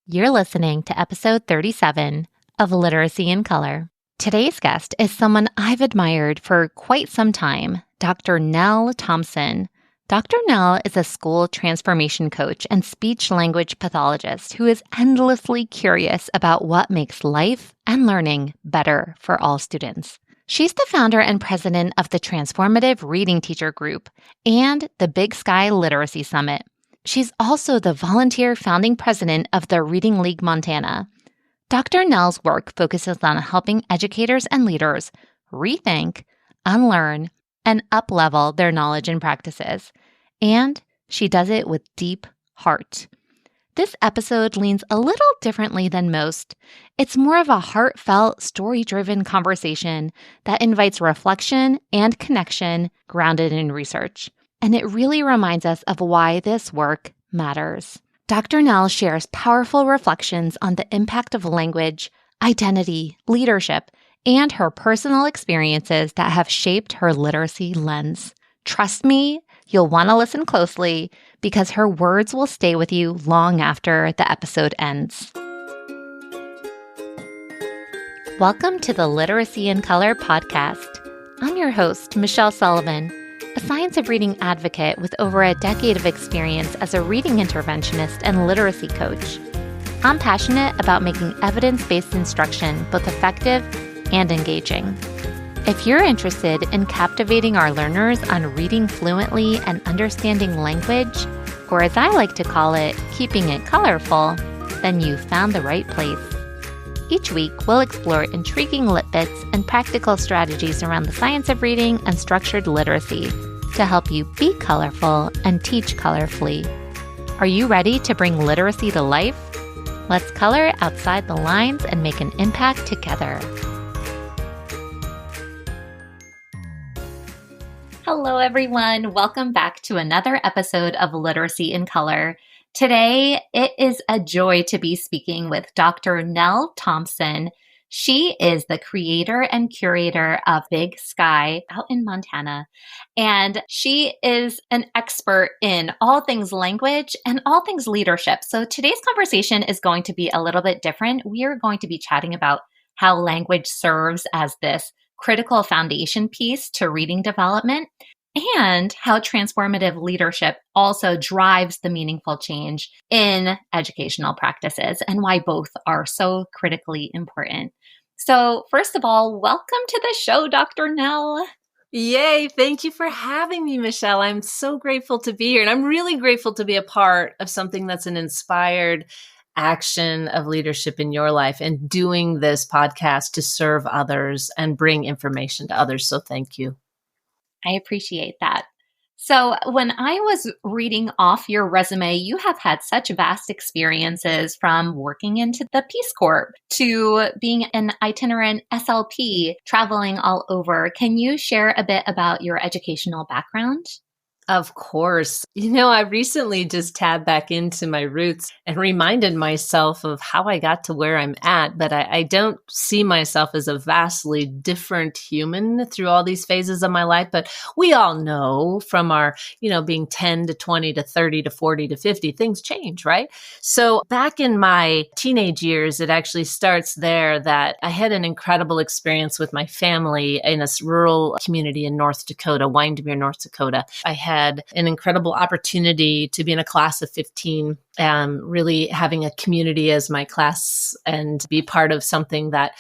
You're listening to episode 37 of Literacy in Color. Today's guest is someone I've admired for quite some time, Dr. Nell Thompson. Dr. Nell is a school transformation coach and speech-language pathologist who is endlessly curious about what makes life and learning better for all students. She's the founder and president of the Transformative Reading Teacher Group and the Big Sky Literacy Summit. She's also the volunteer founding president of the Reading League Montana. Dr. Nell's work focuses on helping educators and leaders rethink, unlearn, and up-level their knowledge and practices. And she does it with deep heart. This episode leans a little differently than most. It's more of a heartfelt, story-driven conversation that invites reflection and connection grounded in research. And it really reminds us of why this work matters. Dr. Nell shares powerful reflections on the impact of language, identity, leadership, and her personal experiences that have shaped her literacy lens. Trust me, you'll want to listen closely because her words will stay with you long after the episode ends. Welcome to the Literacy in Color podcast. I'm your host, Michelle Sullivan, a science of reading advocate with over a decade of experience as a reading interventionist and literacy coach. I'm passionate about making evidence-based instruction both effective and engaging. If you're interested in captivating our learners on reading fluently and understanding language, or as I like to call it, keeping it colorful, then you've found the right place. Each week, we'll explore intriguing lit bits and practical strategies around the science of reading and structured literacy to help you be colorful and teach colorfully. Are you ready to bring literacy to life? Let's color outside the lines and make an impact together. Hello, everyone. Welcome back to another episode of Literacy in Color. Today, it is a joy to be speaking with Dr. Nell Thompson. She is the creator and curator of Big Sky out in Montana, and she is an expert in all things language and all things leadership. So today's conversation is going to be a little bit different. We are going to be chatting about how language serves as this critical foundation piece to reading development, and how transformative leadership also drives the meaningful change in educational practices and why both are so critically important. So first of all, welcome to the show, Dr. Nell. Yay. Thank you for having me, Michelle. I'm so grateful to be here. And I'm really grateful to be a part of something that's an inspired action of leadership in your life and doing this podcast to serve others and bring information to others. So thank you. I appreciate that. So when I was reading off your resume, you have had such vast experiences from working into the Peace Corps to being an itinerant SLP, traveling all over. Can you share a bit about your educational background? Of course. I recently just tabbed back into my roots and reminded myself of how I got to where I'm at, but I don't see myself as a vastly different human through all these phases of my life. But we all know from our, being 10 to 20 to 30 to 40 to 50, things change, right? So back in my teenage years, it actually starts there that I had an incredible experience with my family in a rural community in North Dakota, Windermere, North Dakota. I had an incredible opportunity to be in a class of 15, really having a community as my class and be part of something that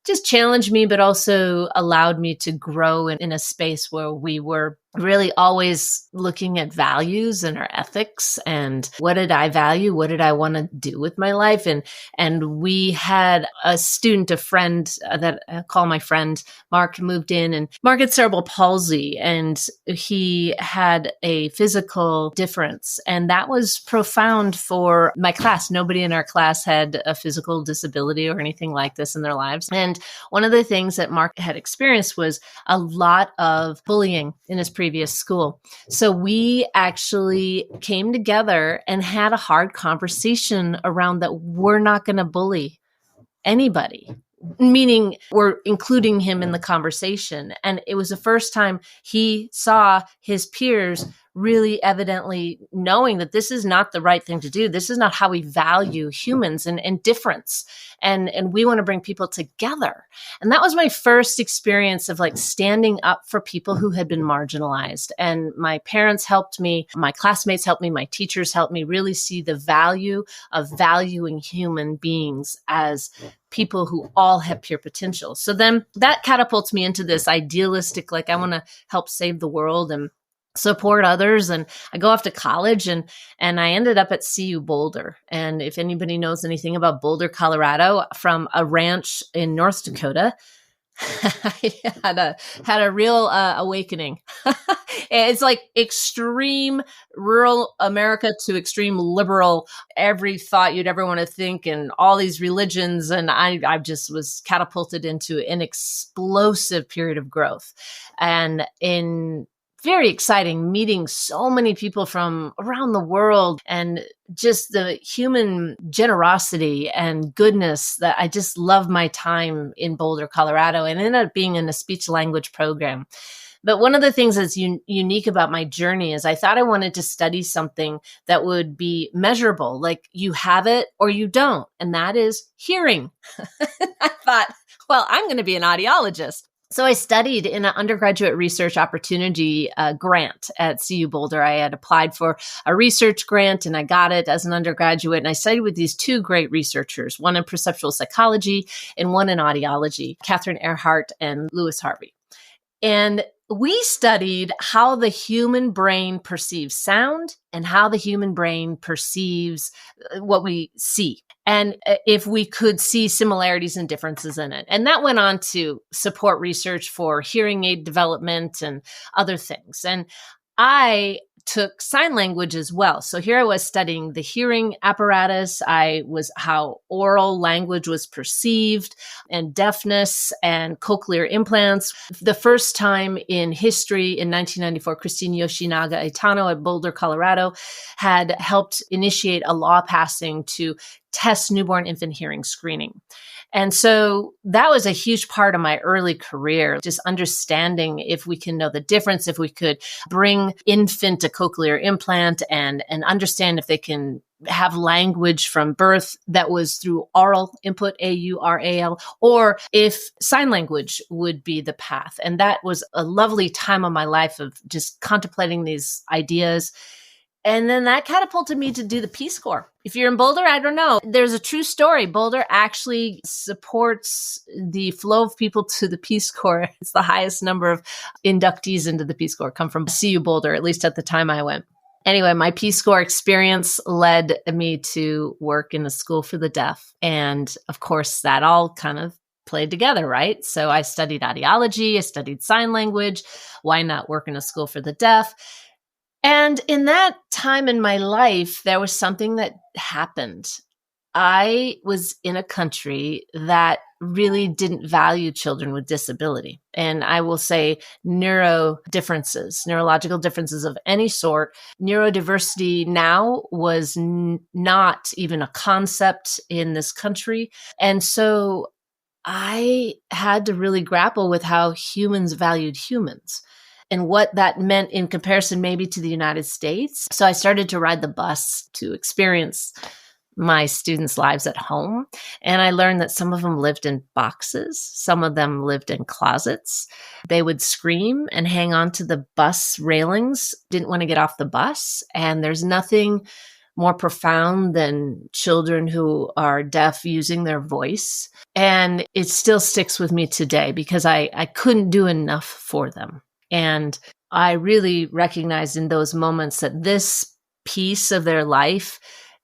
just challenged me, but also allowed me to grow in a space where we were really always looking at values and our ethics and what did I value? What did I want to do with my life? And we had a student, a friend that I call my friend, Mark, moved in, and Mark had cerebral palsy and he had a physical difference. And that was profound for my class. Nobody in our class had a physical disability or anything like this in their lives. And one of the things that Mark had experienced was a lot of bullying in his previous school. So we actually came together and had a hard conversation around that we're not going to bully anybody, meaning we're including him in the conversation. And it was the first time he saw his peers really evidently knowing that this is not the right thing to do. This is not how we value humans and difference. And we want to bring people together. And that was my first experience of like standing up for people who had been marginalized. And my parents helped me, my classmates helped me, my teachers helped me really see the value of valuing human beings as people who all have pure potential. So then that catapults me into this idealistic, like I want to help save the world and support others. And I go off to college and I ended up at CU Boulder. And if anybody knows anything about Boulder, Colorado, from a ranch in North Dakota, I had a real awakening. It's like extreme rural America to extreme liberal, every thought you'd ever want to think and all these religions. And I just was catapulted into an explosive period of growth. And in very exciting meeting so many people from around the world and just the human generosity and goodness that I just love my time in Boulder, Colorado, and ended up being in a speech language program. But one of the things that's unique about my journey is I thought I wanted to study something that would be measurable, like you have it or you don't, and that is hearing. I thought, well, I'm going to be an audiologist. So I studied in an undergraduate research opportunity grant at CU Boulder. I had applied for a research grant and I got it as an undergraduate. And I studied with these two great researchers, one in perceptual psychology and one in audiology, Catherine Earhart and Lewis Harvey. And we studied how the human brain perceives sound and how the human brain perceives what we see. And if we could see similarities and differences in it. And that went on to support research for hearing aid development and other things. And I took sign language as well. So here I was studying the hearing apparatus. I was how oral language was perceived and deafness and cochlear implants. The first time in history in 1994, Christine Yoshinaga Itano at Boulder, Colorado had helped initiate a law passing to test newborn infant hearing screening. And so that was a huge part of my early career, just understanding if we can know the difference, if we could bring infant a cochlear implant and understand if they can have language from birth that was through oral input, AURAL, or if sign language would be the path. And that was a lovely time of my life of just contemplating these ideas. And then that catapulted me to do the Peace Corps. If you're in Boulder, I don't know. There's a true story. Boulder actually supports the flow of people to the Peace Corps. It's the highest number of inductees into the Peace Corps come from CU Boulder, at least at the time I went. Anyway, my Peace Corps experience led me to work in a school for the deaf. And of course, that all kind of played together, right? So I studied audiology, I studied sign language. Why not work in a school for the deaf? And in that time in my life, there was something that happened. I was in a country that really didn't value children with disability. And I will say neurological differences of any sort. Neurodiversity now was not even a concept in this country. And so I had to really grapple with how humans valued humans and what that meant in comparison maybe to the United States. So I started to ride the bus to experience my students' lives at home. And I learned that some of them lived in boxes. Some of them lived in closets. They would scream and hang on to the bus railings, didn't want to get off the bus. And there's nothing more profound than children who are deaf using their voice. And it still sticks with me today because I couldn't do enough for them. And I really recognized in those moments that this piece of their life,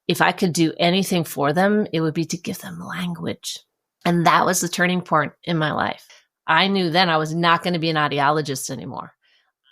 if I could do anything for them, it would be to give them language. And that was the turning point in my life. I knew then I was not going to be an audiologist anymore.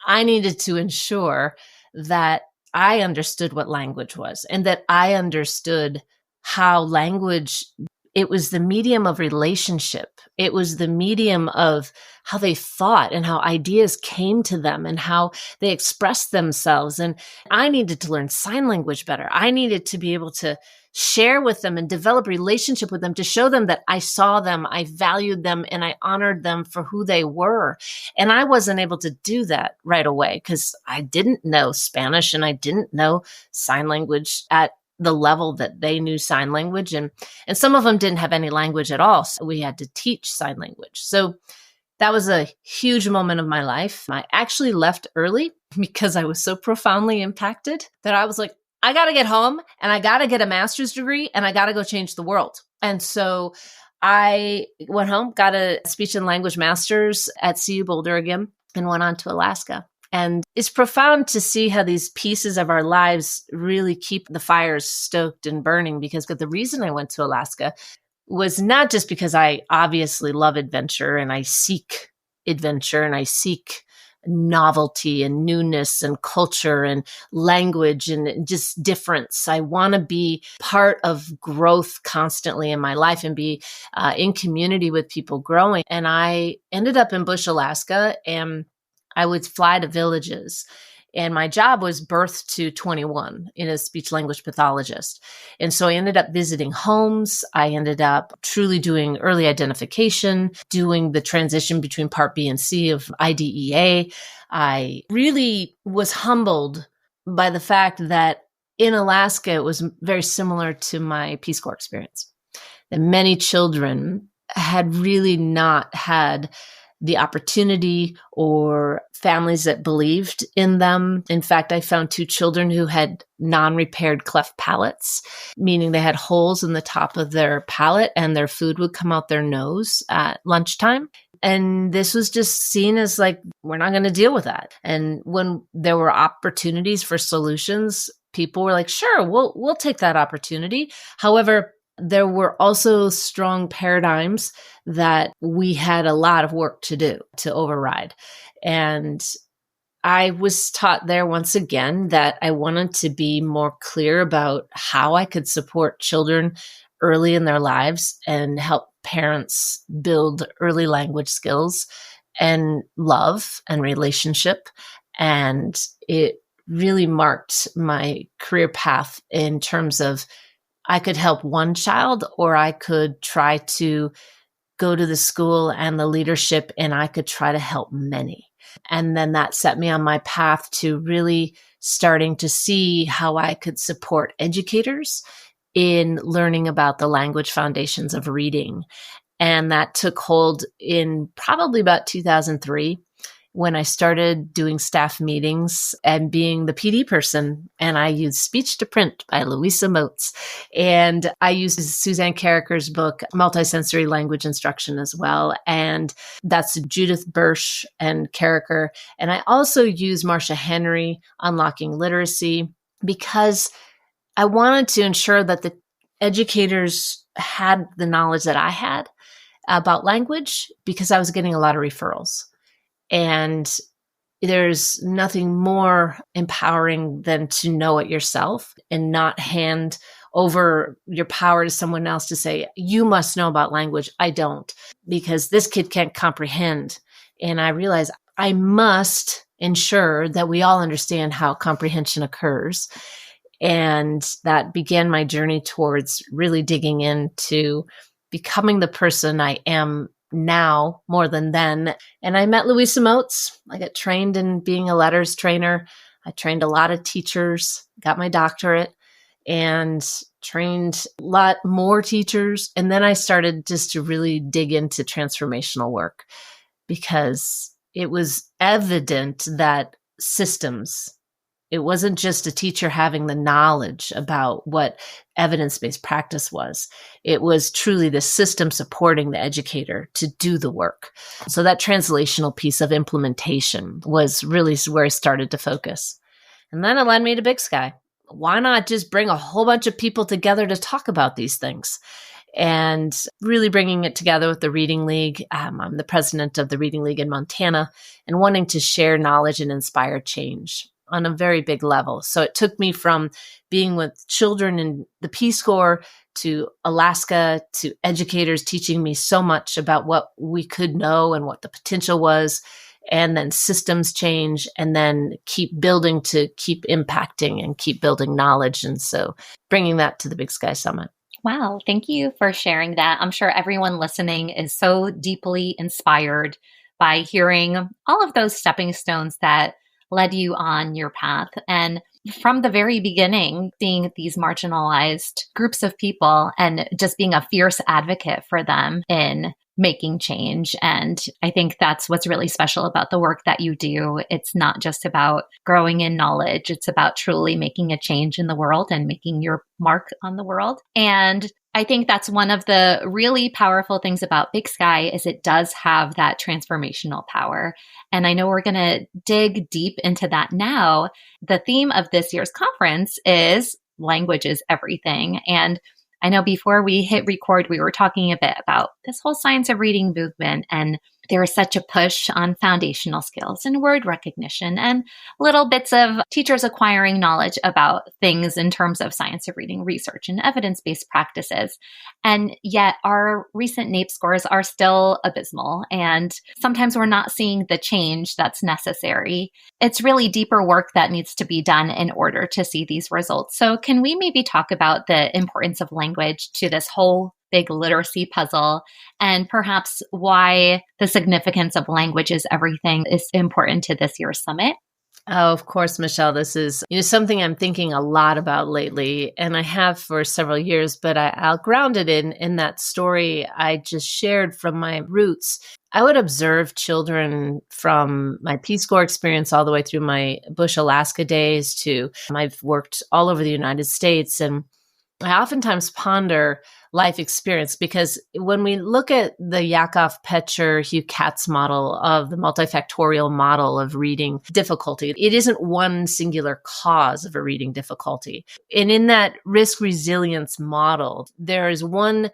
I needed to ensure that I understood what language was and that I understood how language it was the medium of relationship. It was the medium of how they thought and how ideas came to them and how they expressed themselves. And I needed to learn sign language better. I needed to be able to share with them and develop relationship with them to show them that I saw them, I valued them, and I honored them for who they were. And I wasn't able to do that right away because I didn't know Spanish and I didn't know sign language at the level that they knew sign language. And some of them didn't have any language at all. So we had to teach sign language. So that was a huge moment of my life. I actually left early because I was so profoundly impacted that I was like, I got to get home and I got to get a master's degree and I got to go change the world. And so I went home, got a speech and language master's at CU Boulder again, and went on to Alaska. And it's profound to see how these pieces of our lives really keep the fires stoked and burning, because the reason I went to Alaska was not just because I obviously love adventure and I seek adventure and I seek novelty and newness and culture and language and just difference. I want to be part of growth constantly in my life and be in community with people growing. And I ended up in Bush, Alaska, and I would fly to villages. And my job was birth to 21 in a speech language pathologist. And so I ended up visiting homes. I ended up truly doing early identification, doing the transition between Part B and C of IDEA. I really was humbled by the fact that in Alaska, it was very similar to my Peace Corps experience. That many children had really not had the opportunity or families that believed in them. In fact, I found 2 children who had non-repaired cleft palates, meaning they had holes in the top of their palate and their food would come out their nose at lunchtime. And this was just seen as like, we're not going to deal with that. And when there were opportunities for solutions, people were like, sure, we'll take that opportunity. However, there were also strong paradigms that we had a lot of work to do to override. And I was taught there once again that I wanted to be more clear about how I could support children early in their lives and help parents build early language skills and love and relationship. And it really marked my career path in terms of I could help one child, or I could try to go to the school and the leadership and I could try to help many. And then that set me on my path to really starting to see how I could support educators in learning about the language foundations of reading. And that took hold in probably about 2003. When I started doing staff meetings and being the PD person, and I used Speech to Print by Louisa Moats. And I used Suzanne Carricker's book, Multisensory Language Instruction as well. And that's Judith Birch and Carricker. And I also used Marcia Henry, Unlocking Literacy, because I wanted to ensure that the educators had the knowledge that I had about language, because I was getting a lot of referrals. And there's nothing more empowering than to know it yourself and not hand over your power to someone else to say, you must know about language. I don't, because this kid can't comprehend. And I realize I must ensure that we all understand how comprehension occurs. And that began my journey towards really digging into becoming the person I am now more than then. And I met Louisa Moats. I got trained in being a letters trainer. I trained a lot of teachers, got my doctorate, and trained a lot more teachers. And then I started just to really dig into transformational work, because it was evident that systems, it wasn't just a teacher having the knowledge about what evidence-based practice was. It was truly the system supporting the educator to do the work. So that translational piece of implementation was really where I started to focus. And then it led me to Big Sky. Why not just bring a whole bunch of people together to talk about these things? And really bringing it together with the Reading League. I'm the president of the Reading League in Montana, and wanting to share knowledge and inspire change. on a very big level. So it took me from being with children in the Peace Corps to Alaska, to educators teaching me so much about what we could know and what the potential was, and then systems change, and then keep building to keep impacting and keep building knowledge. And so bringing that to the Big Sky Summit. Wow. Thank you for sharing that. I'm sure everyone listening is so deeply inspired by hearing all of those stepping stones that led you on your path. And from the very beginning, seeing these marginalized groups of people and just being a fierce advocate for them in making change. And I think that's what's really special about the work that you do. It's not just about growing in knowledge. It's about truly making a change in the world and making your mark on the world. And I think that's one of the really powerful things about Big Sky is it does have that transformational power. And I know we're going to dig deep into that now. The theme of this year's conference is language is everything. And I know before we hit record, we were talking a bit about this whole science of reading movement, and there is such a push on foundational skills and word recognition and little bits of teachers acquiring knowledge about things in terms of science of reading research and evidence-based practices. And yet our recent NAEP scores are still abysmal, and sometimes we're not seeing the change that's necessary. It's really deeper work that needs to be done in order to see these results. So can we maybe talk about the importance of language to this whole big literacy puzzle, and perhaps why the significance of language is everything is important to this year's summit? Oh, of course, Michelle. This is something I'm thinking a lot about lately, and I have for several years, but I'll ground it in that story I just shared from my roots. I would observe children from my Peace Corps experience all the way through my Bush, Alaska days to I've worked all over the United States, and I oftentimes ponder life experience, because when we look at the Yakov, Petcher, Hugh Katz model of the multifactorial model of reading difficulty, it isn't one singular cause of a reading difficulty. And in that risk resilience model, there is one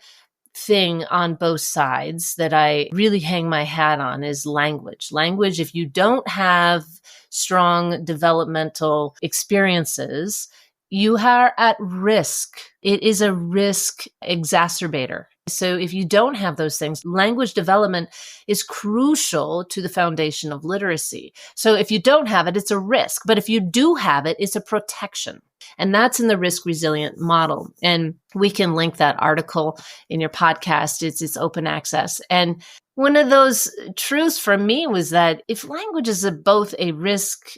thing on both sides that I really hang my hat on is language. Language, if you don't have strong developmental experiences, you are at risk. It is a risk exacerbator. So if you don't have those things, language development is crucial to the foundation of literacy. So if you don't have it, it's a risk. But if you do have it, it's a protection. And that's in the risk resilient model. And we can link that article in your podcast. It's open access. And one of those truths for me was that if language is both a risk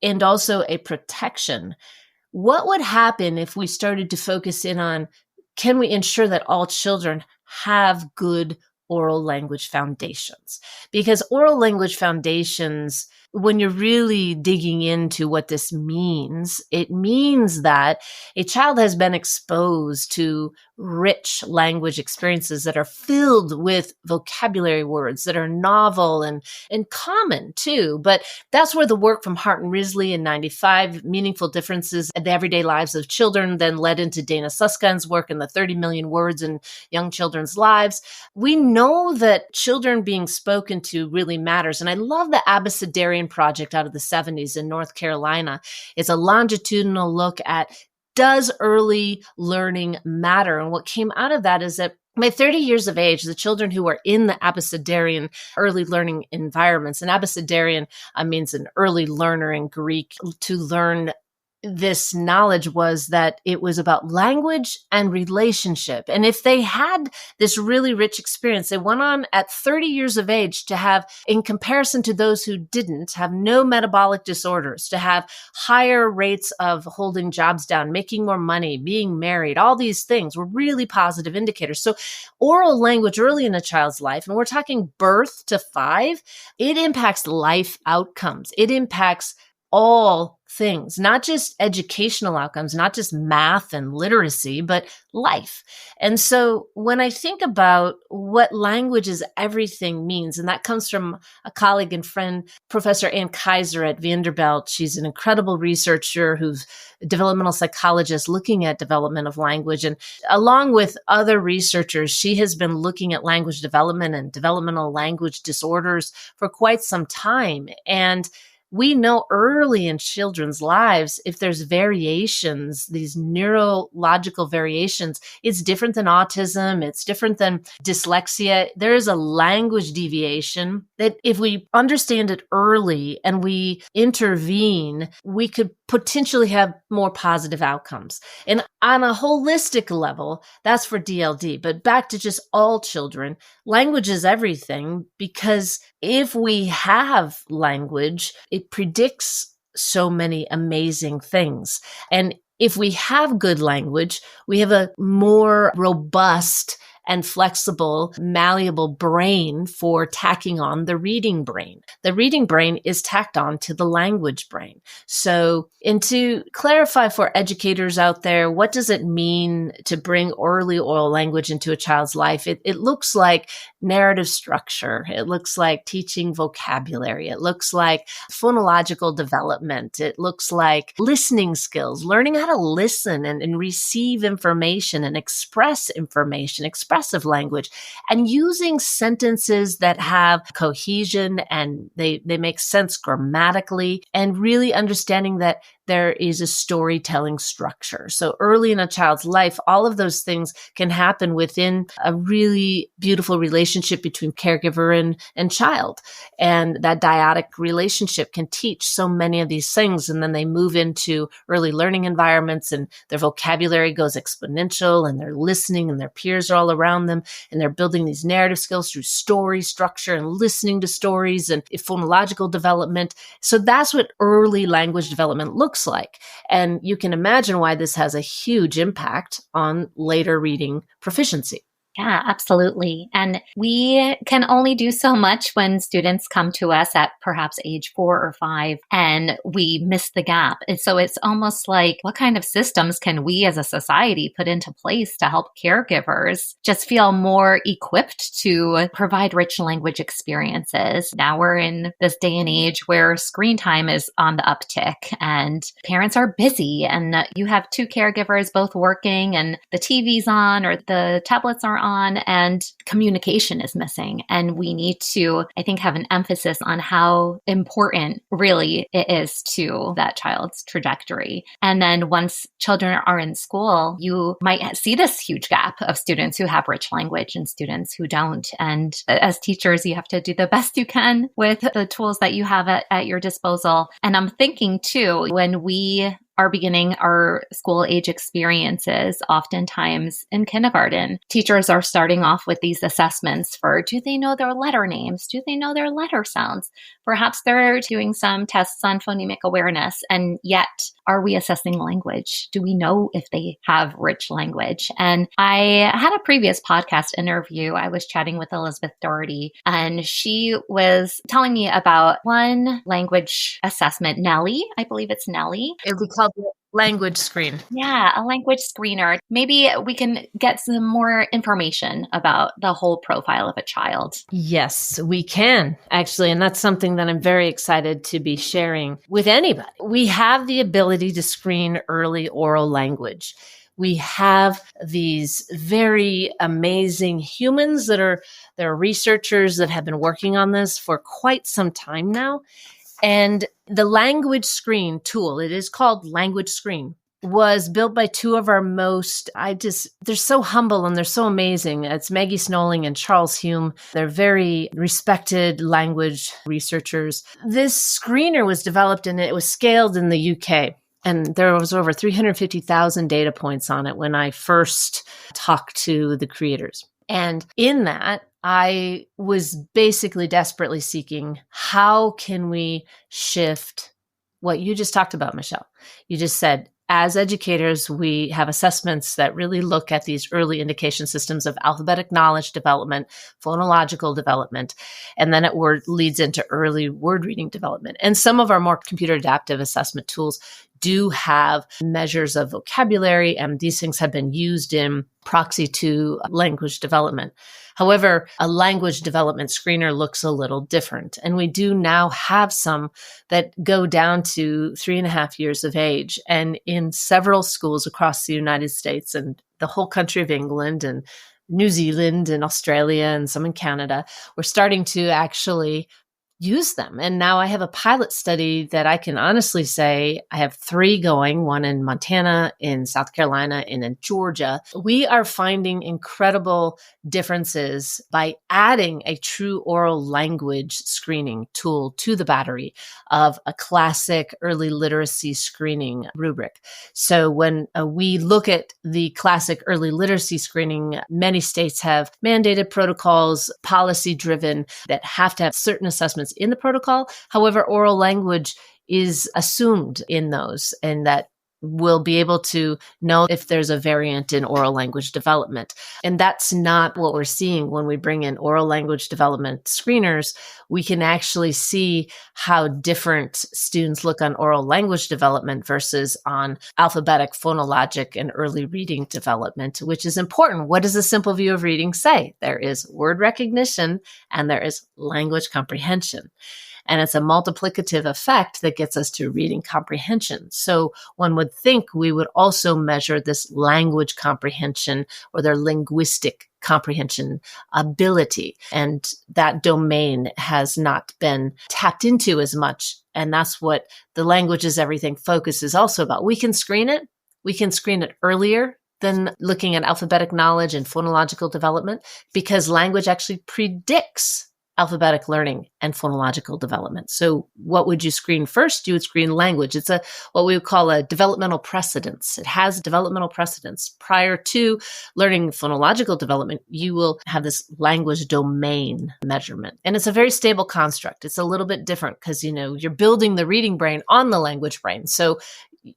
and also a protection, what would happen if we started to focus in on, can we ensure that all children have good oral language foundations? Because oral language foundations, when you're really digging into what this means, it means that a child has been exposed to rich language experiences that are filled with vocabulary words that are novel and common too. But that's where the work from Hart and Risley in 95, Meaningful Differences in the Everyday Lives of Children, then led into Dana Susskind's work in the 30 million words in young children's lives. We know that children being spoken to really matters. And I love the Abecedarian project out of the 70s in North Carolina. It's a longitudinal look at, does early learning matter? And what came out of that is that by 30 years of age, the children who are in the Abecedarian early learning environments, and Abecedarian means an early learner in Greek, to learn this knowledge was that it was about language and relationship. And if they had this really rich experience, they went on at 30 years of age to have, in comparison to those who didn't, have no metabolic disorders, to have higher rates of holding jobs down, making more money, being married. All these things were really positive indicators. So oral language early in a child's life, and we're talking birth to 5, it impacts life outcomes. It impacts all things, not just educational outcomes, not just math and literacy, but life. And so when I think about what language is everything means, and that comes from a colleague and friend, Professor Ann Kaiser at Vanderbilt. She's an incredible researcher who's a developmental psychologist looking at development of language. And along with other researchers, she has been looking at language development and developmental language disorders for quite some time. And we know early in children's lives, if there's variations, these neurological variations, it's different than autism. It's different than dyslexia. There is a language deviation that if we understand it early and we intervene, we could potentially have more positive outcomes. And on a holistic level, that's for DLD. But back to just all children, language is everything, because if we have language, it predicts so many amazing things. And if we have good language, we have a more robust and flexible, malleable brain for tacking on the reading brain. The reading brain is tacked on to the language brain. So, and to clarify for educators out there, what does it mean to bring early oral language into a child's life? It looks like narrative structure. It looks like teaching vocabulary. It looks like phonological development. It looks like listening skills, learning how to listen and receive information and express information, expressive language, and using sentences that have cohesion and they make sense grammatically, and really understanding that there is a storytelling structure. So early in a child's life, all of those things can happen within a really beautiful relationship between caregiver and child. And that dyadic relationship can teach so many of these things. And then they move into early learning environments and their vocabulary goes exponential and they're listening and their peers are all around them and they're building these narrative skills through story structure and listening to stories and phonological development. So that's what early language development looks like. And you can imagine why this has a huge impact on later reading proficiency. Yeah, absolutely. And we can only do so much when students come to us at perhaps age 4 or 5 and we miss the gap. And so it's almost like, what kind of systems can we as a society put into place to help caregivers just feel more equipped to provide rich language experiences? Now we're in this day and age where screen time is on the uptick and parents are busy and you have 2 caregivers both working and the TV's on or the tablets are on and communication is missing. And we need to, I think, have an emphasis on how important really it is to that child's trajectory. And then once children are in school, you might see this huge gap of students who have rich language and students who don't. And as teachers, you have to do the best you can with the tools that you have at your disposal. And I'm thinking too, when we are beginning our school age experiences, oftentimes in kindergarten, teachers are starting off with these assessments for, do they know their letter names? Do they know their letter sounds? Perhaps they're doing some tests on phonemic awareness. And yet, are we assessing language? Do we know if they have rich language? And I had a previous podcast interview. I was chatting with Elizabeth Doherty, and she was telling me about one language assessment, Nellie. I believe it's Nellie. It'll be called the language screen. Yeah, a language screener. Maybe we can get some more information about the whole profile of a child. Yes, we can, actually. And that's something that I'm very excited to be sharing with anybody. We have the ability to screen early oral language. We have these very amazing humans that are researchers that have been working on this for quite some time now. And the language screen tool, it is called Language Screen, was built by 2 of our most, they're so humble and they're so amazing. It's Maggie Snolling and Charles Hume. They're very respected language researchers. This screener was developed and it was scaled in the UK. And there was over 350,000 data points on it when I first talked to the creators. And in that, I was basically desperately seeking, how can we shift what you just talked about, Michelle? You just said, as educators, we have assessments that really look at these early indication systems of alphabetic knowledge development, phonological development, and then it leads into early word reading development. And some of our more computer adaptive assessment tools do have measures of vocabulary, and these things have been used in proxy to language development. However, a language development screener looks a little different. And we do now have some that go down to 3.5 years of age. And in several schools across the United States and the whole country of England and New Zealand and Australia and some in Canada, we're starting to actually use them. And now I have a pilot study that I can honestly say I have 3 going, one in Montana, in South Carolina, and in Georgia. We are finding incredible differences by adding a true oral language screening tool to the battery of a classic early literacy screening rubric. So when we look at the classic early literacy screening, many states have mandated protocols, policy driven, that have to have certain assessments in the protocol. However, oral language is assumed in those, and that we'll be able to know if there's a variant in oral language development. And that's not what we're seeing when we bring in oral language development screeners. We can actually see how different students look on oral language development versus on alphabetic, phonologic, and early reading development, which is important. What does a simple view of reading say? There is word recognition and there is language comprehension. And it's a multiplicative effect that gets us to reading comprehension. So one would think we would also measure this language comprehension or their linguistic comprehension ability. And that domain has not been tapped into as much. And that's what the Language is Everything focus is also about. We can screen it. We can screen it earlier than looking at alphabetic knowledge and phonological development, because language actually predicts alphabetic learning and phonological development. So what would you screen first? You would screen language. It's what we would call a developmental precedence. It has developmental precedence. Prior to learning phonological development, you will have this language domain measurement. And it's a very stable construct. It's a little bit different because, you're building the reading brain on the language brain. So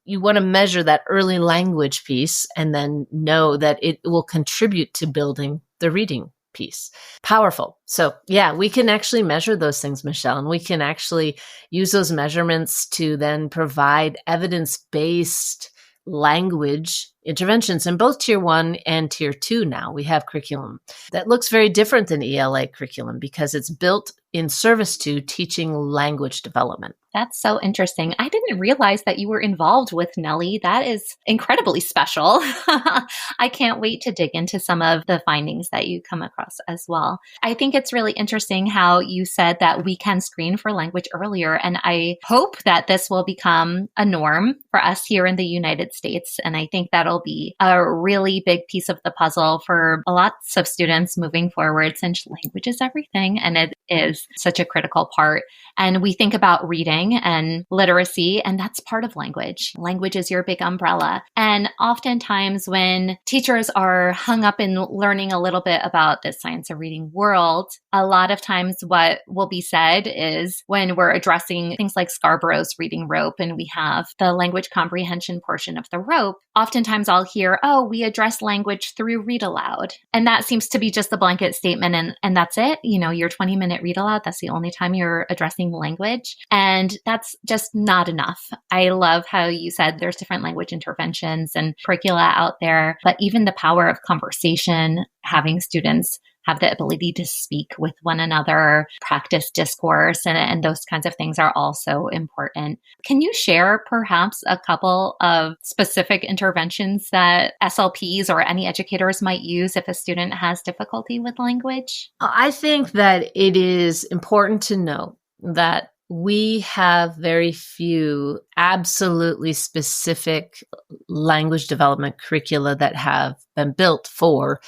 you want to measure that early language piece and then know that it will contribute to building the reading piece. Powerful. So yeah, we can actually measure those things, Michelle, and we can actually use those measurements to then provide evidence-based language interventions in both tier 1 and tier 2. Now we have curriculum that looks very different than ELA curriculum because it's built in service to teaching language development. That's so interesting. I didn't realize that you were involved with Nellie. That is incredibly special. I can't wait to dig into some of the findings that you come across as well. I think it's really interesting how you said that we can screen for language earlier. And I hope that this will become a norm for us here in the United States. And I think that'll be a really big piece of the puzzle for lots of students moving forward, since language is everything. And it is such a critical part. And we think about reading and literacy, and that's part of language. Language is your big umbrella. And oftentimes when teachers are hung up in learning a little bit about the science of reading world, a lot of times what will be said is when we're addressing things like Scarborough's reading rope and we have the language comprehension portion of the rope, oftentimes I'll hear, oh, we address language through read aloud. And that seems to be just a blanket statement. And that's it. Your 20-minute read aloud, that's the only time you're addressing language. And that's just not enough. I love how you said there's different language interventions and curricula out there, but even the power of conversation, having students have the ability to speak with one another, practice discourse, and those kinds of things are also important. Can you share perhaps a couple of specific interventions that SLPs or any educators might use if a student has difficulty with language? I think that it is important to know that we have very few absolutely specific language development curricula that have been built for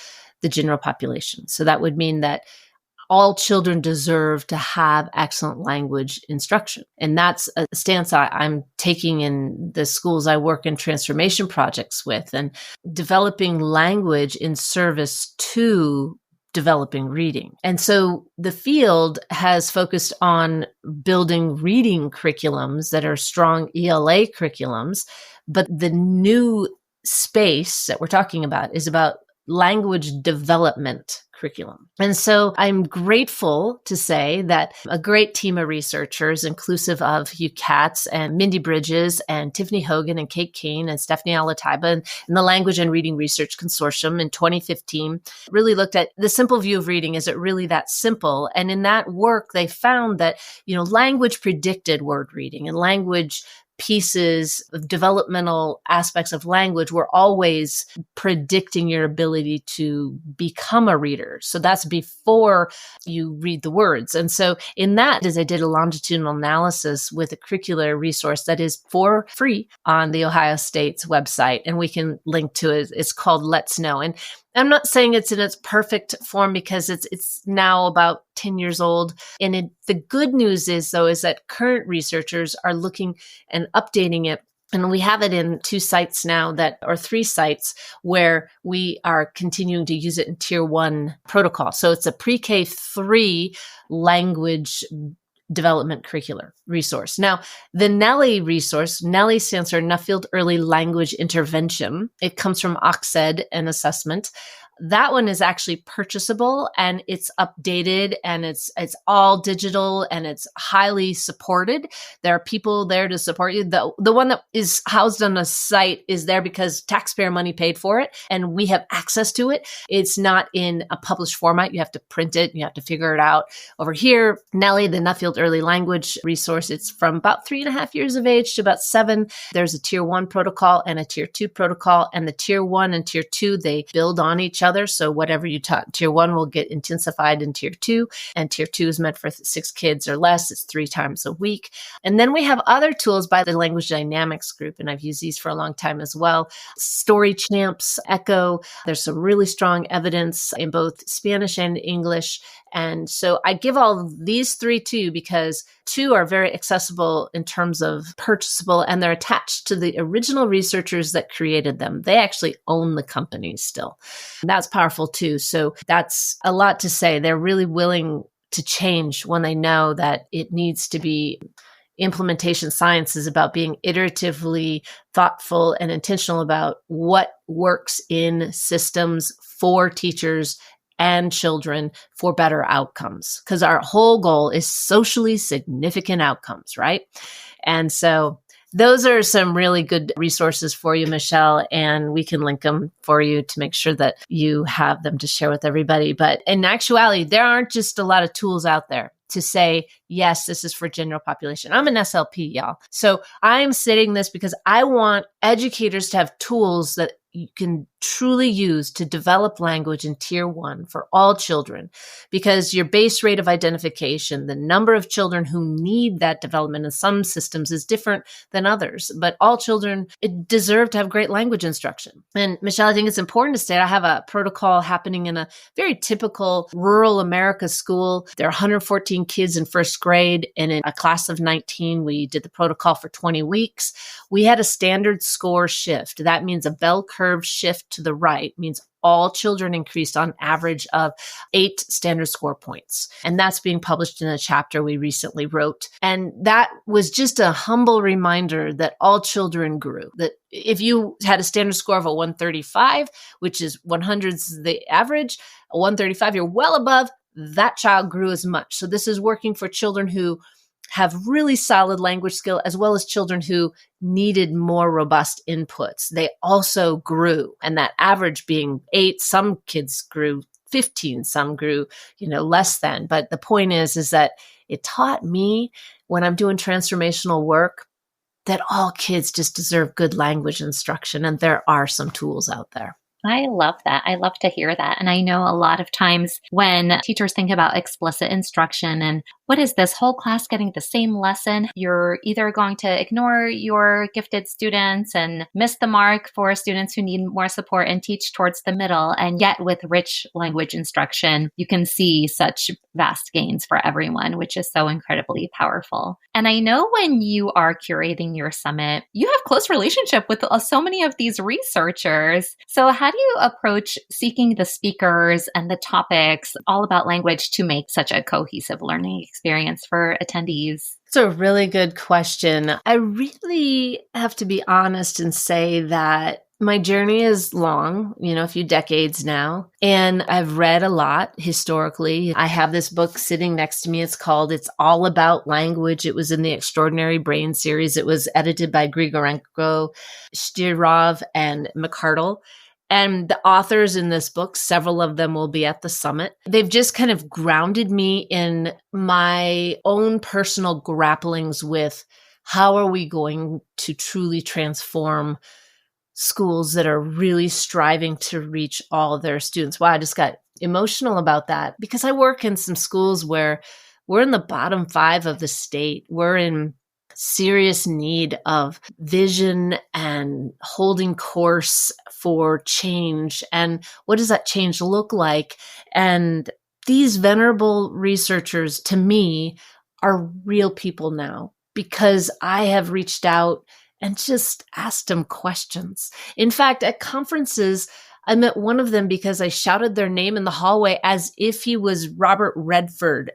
the general population. So that would mean that all children deserve to have excellent language instruction. And that's a stance I'm taking in the schools I work in transformation projects with, and developing language in service to developing reading. And so the field has focused on building reading curriculums that are strong ELA curriculums, but the new space that we're talking about is about language development curriculum. And so I'm grateful to say that a great team of researchers, inclusive of Hugh Katz and Mindy Bridges and Tiffany Hogan and Kate Kane and Stephanie Alataiba and the Language and Reading Research Consortium in 2015 really looked at the simple view of reading. Is it really that simple? And in that work, they found that, language predicted word reading and language pieces of developmental aspects of language were always predicting your ability to become a reader. So that's before you read the words. And so in that is I did a longitudinal analysis with a curricular resource that is for free on the Ohio State's website. And we can link to it. It's called Let's Know. And I'm not saying it's in its perfect form because it's now about 10 years old. And the good news is, though, is that current researchers are looking and updating it. And we have it in 2 sites now or 3 sites where we are continuing to use it in Tier 1 protocol. So it's a pre-K 3 language development curricular resource. Now, the NELLI resource, NELLI stands for Nuffield Early Language Intervention. It comes from OCSED and assessment. That one is actually purchasable and it's updated and it's all digital and it's highly supported. There are people there to support you. The one that is housed on a site is there because taxpayer money paid for it and we have access to it. It's not in a published format. You have to print it. You have to figure it out. Over here, NELLI, the Nuffield Early Language resource, it's from about 3.5 years of age to about 7. There's a Tier 1 protocol and a Tier 2 protocol, and the Tier 1 and Tier 2, they build on each other. So whatever you taught Tier 1 will get intensified in Tier 2, and Tier 2 is meant for 6 kids or less. It's 3 times a week. And then we have other tools by the Language Dynamics group, and I've used these for a long time as well. Story Champs, Echo. There's some really strong evidence in both Spanish and English. And so I give all these 3 too, because 2 are very accessible in terms of purchasable, and they're attached to the original researchers that created them. They actually own the companies still. That's powerful too. So that's a lot to say. They're really willing to change when they know that it needs to be. Implementation science is about being iteratively thoughtful and intentional about what works in systems for teachers and children for better outcomes. Because our whole goal is socially significant outcomes, right? And so those are some really good resources for you, Michelle, and we can link them for you to make sure that you have them to share with everybody. But in actuality, there aren't just a lot of tools out there to say, yes, this is for general population. I'm an SLP, y'all. So I'm saying this because I want educators to have tools that you can truly use to develop language in Tier 1 for all children, because your base rate of identification, the number of children who need that development in some systems is different than others, but all children deserve to have great language instruction. And Michelle, I think it's important to state I have a protocol happening in a very typical rural America school. There are 114 kids in first grade, and in a class of 19, we did the protocol for 20 weeks. We had a standard score shift. That means a bell curve shift to the right, means all children increased on average of 8 standard score points. And that's being published in a chapter we recently wrote. And that was just a humble reminder that all children grew. That if you had a standard score of a 135, which is 100's the average, a 135, you're well above, that child grew as much. So this is working for children who have really solid language skill, as well as children who needed more robust inputs. They also grew, and that average being 8, some kids grew 15, some grew, less than. But the point is that it taught me when I'm doing transformational work that all kids just deserve good language instruction, and there are some tools out there. I love that. I love to hear that. And I know a lot of times when teachers think about explicit instruction and what is this whole class getting the same lesson, you're either going to ignore your gifted students and miss the mark for students who need more support and teach towards the middle. And yet with rich language instruction, you can see such vast gains for everyone, which is so incredibly powerful. And I know when you are curating your summit, you have close relationship with so many of these researchers. So how do you approach seeking the speakers and the topics all about language to make such a cohesive learning experience for attendees? It's a really good question. I really have to be honest and say that my journey is long, a few decades now, and I've read a lot historically. I have this book sitting next to me. It's called It's All About Language. It was in the Extraordinary Brain series. It was edited by Grigorenko, Shtirov, and McCardle. And the authors in this book, several of them will be at the summit. They've just kind of grounded me in my own personal grapplings with how are we going to truly transform schools that are really striving to reach all of their students? Wow, I just got emotional about that because I work in some schools where we're in the bottom 5 of the state. We're in serious need of vision and holding course for change. And what does that change look like? And these venerable researchers, to me, are real people now because I have reached out and just asked them questions. In fact, at conferences, I met one of them because I shouted their name in the hallway as if he was Robert Redford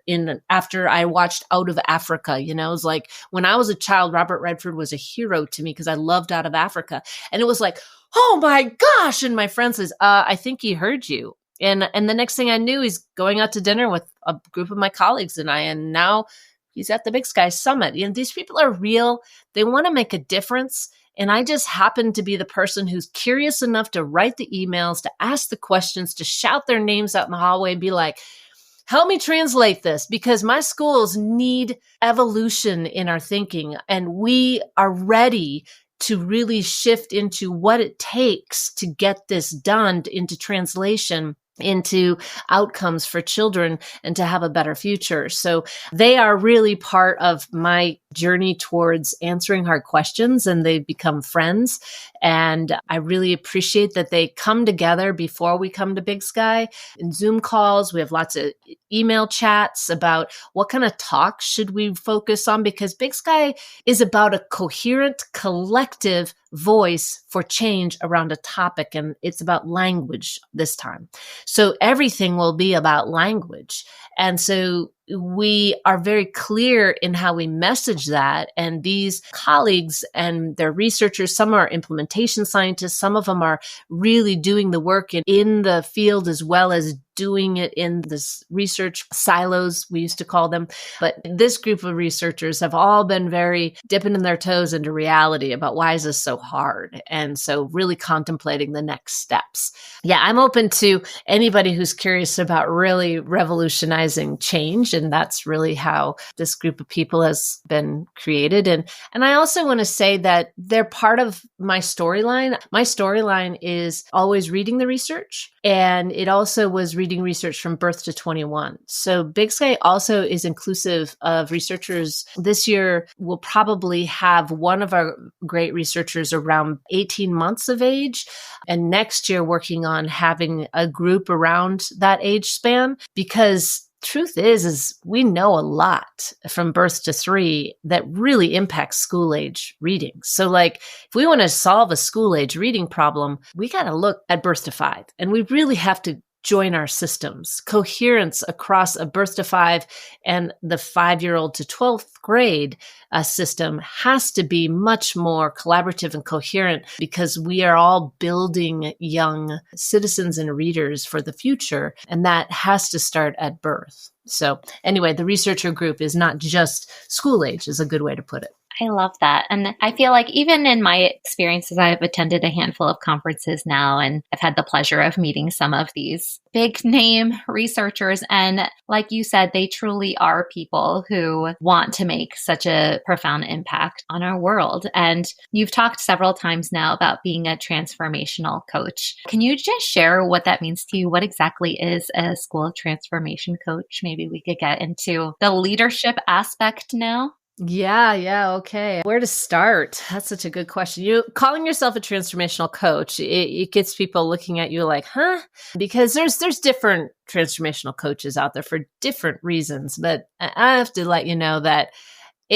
after I watched Out of Africa. It was like when I was a child, Robert Redford was a hero to me because I loved Out of Africa. And it was like, oh my gosh. And my friend says, I think he heard you. And the next thing I knew, he's going out to dinner with a group of my colleagues and now he's at the Big Sky Summit. These people are real. They want to make a difference. And I just happen to be the person who's curious enough to write the emails, to ask the questions, to shout their names out in the hallway and be like, help me translate this because my schools need evolution in our thinking. And we are ready to really shift into what it takes to get this done into translation, into outcomes for children and to have a better future. So they are really part of my journey towards answering hard questions, and they've become friends. And I really appreciate that they come together before we come to Big Sky in Zoom calls. We have lots of email chats about what kind of talks should we focus on, because Big Sky is about a coherent, collective voice for change around a topic. And it's about language this time. So everything will be about language. And so we are very clear in how we message that. And these colleagues and their researchers, some are implementation scientists, some of them are really doing the work in the field as well as doing it in this research silos, we used to call them. But this group of researchers have all been very dipping in their toes into reality about why is this so hard? And so really contemplating the next steps. Yeah, I'm open to anybody who's curious about really revolutionizing change. And that's really how this group of people has been created. And I also want to say that they're part of my storyline. My storyline is always reading the research. And it also was reading research from birth to 21. So Big Sky also is inclusive of researchers. This year, we'll probably have one of our great researchers around 18 months of age. And next year, working on having a group around that age span, because truth is we know a lot from birth to 3 that really impacts school age reading. So like if we want to solve a school age reading problem, we got to look at birth to 5, and we really have to join our systems. Coherence across a birth to 5 and the 5-year-old to 12th grade system has to be much more collaborative and coherent, because we are all building young citizens and readers for the future. And that has to start at birth. So anyway, the researcher group is not just school age, is a good way to put it. I love that. And I feel like even in my experiences, I've attended a handful of conferences now, and I've had the pleasure of meeting some of these big name researchers. And like you said, they truly are people who want to make such a profound impact on our world. And you've talked several times now about being a transformational coach. Can you just share what that means to you? What exactly is a school transformation coach? Maybe we could get into the leadership aspect now. Yeah. Okay. Where to start? That's such a good question. You calling yourself a transformational coach, it gets people looking at you like, huh? Because there's different transformational coaches out there for different reasons. But I have to let you know that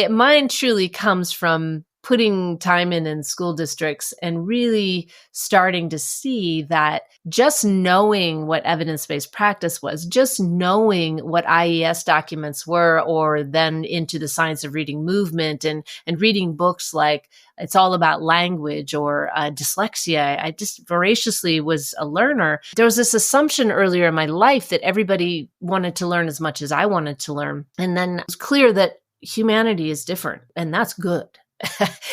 mine truly comes from putting time in school districts and really starting to see that just knowing what evidence-based practice was, just knowing what IES documents were, or then into the science of reading movement and reading books like It's All About Language or Dyslexia. I just voraciously was a learner. There was this assumption earlier in my life that everybody wanted to learn as much as I wanted to learn. And then it was clear that humanity is different, and that's good.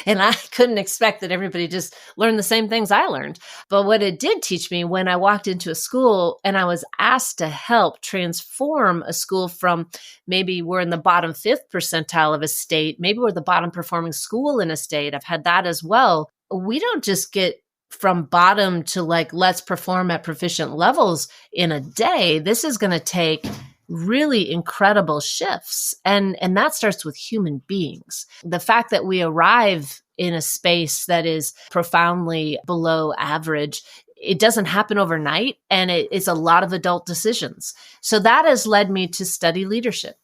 And I couldn't expect that everybody just learned the same things I learned. But what it did teach me when I walked into a school and I was asked to help transform a school from maybe we're in the bottom fifth percentile of a state, maybe we're the bottom performing school in a state. I've had that as well. We don't just get from bottom to like, let's perform at proficient levels in a day. This is going to take really incredible shifts. And that starts with human beings. The fact that we arrive in a space that is profoundly below average, it doesn't happen overnight. And it's a lot of adult decisions. So that has led me to study leadership,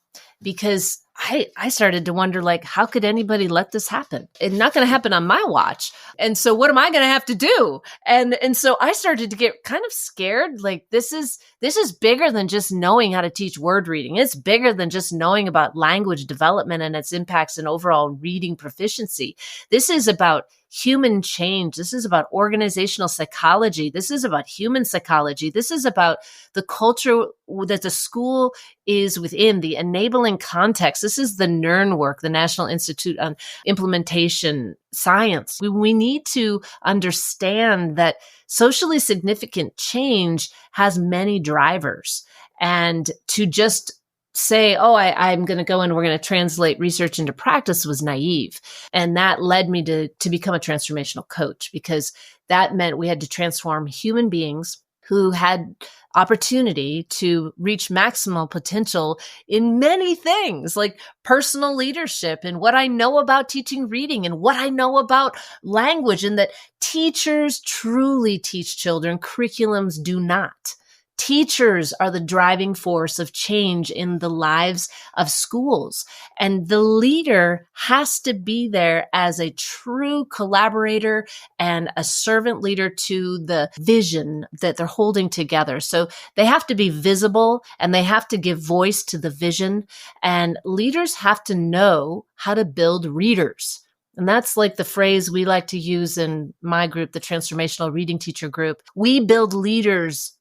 because I started to wonder, like, how could anybody let this happen? It's not going to happen on my watch. And so what am I going to have to do? And so I started to get kind of scared. Like, this is bigger than just knowing how to teach word reading. It's bigger than just knowing about language development and its impacts in overall reading proficiency. This is about human change. This is about organizational psychology. This is about human psychology. This is about the culture that the school is within, the enabling context. This is the NERN work, the National Institute on Implementation Science. We need to understand that socially significant change has many drivers. And to just say, oh, I'm going to go and we're going to translate research into practice was naive. And that led me to become a transformational coach, because that meant we had to transform human beings who had opportunity to reach maximal potential in many things, like personal leadership and what I know about teaching reading and what I know about language, and that teachers truly teach children. Curriculums do not. Teachers are the driving force of change in the lives of schools. And the leader has to be there as a true collaborator and a servant leader to the vision that they're holding together. So they have to be visible and they have to give voice to the vision. And leaders have to know how to build readers. And that's like the phrase we like to use in my group, the Transformational Reading Teacher Group. We build leaders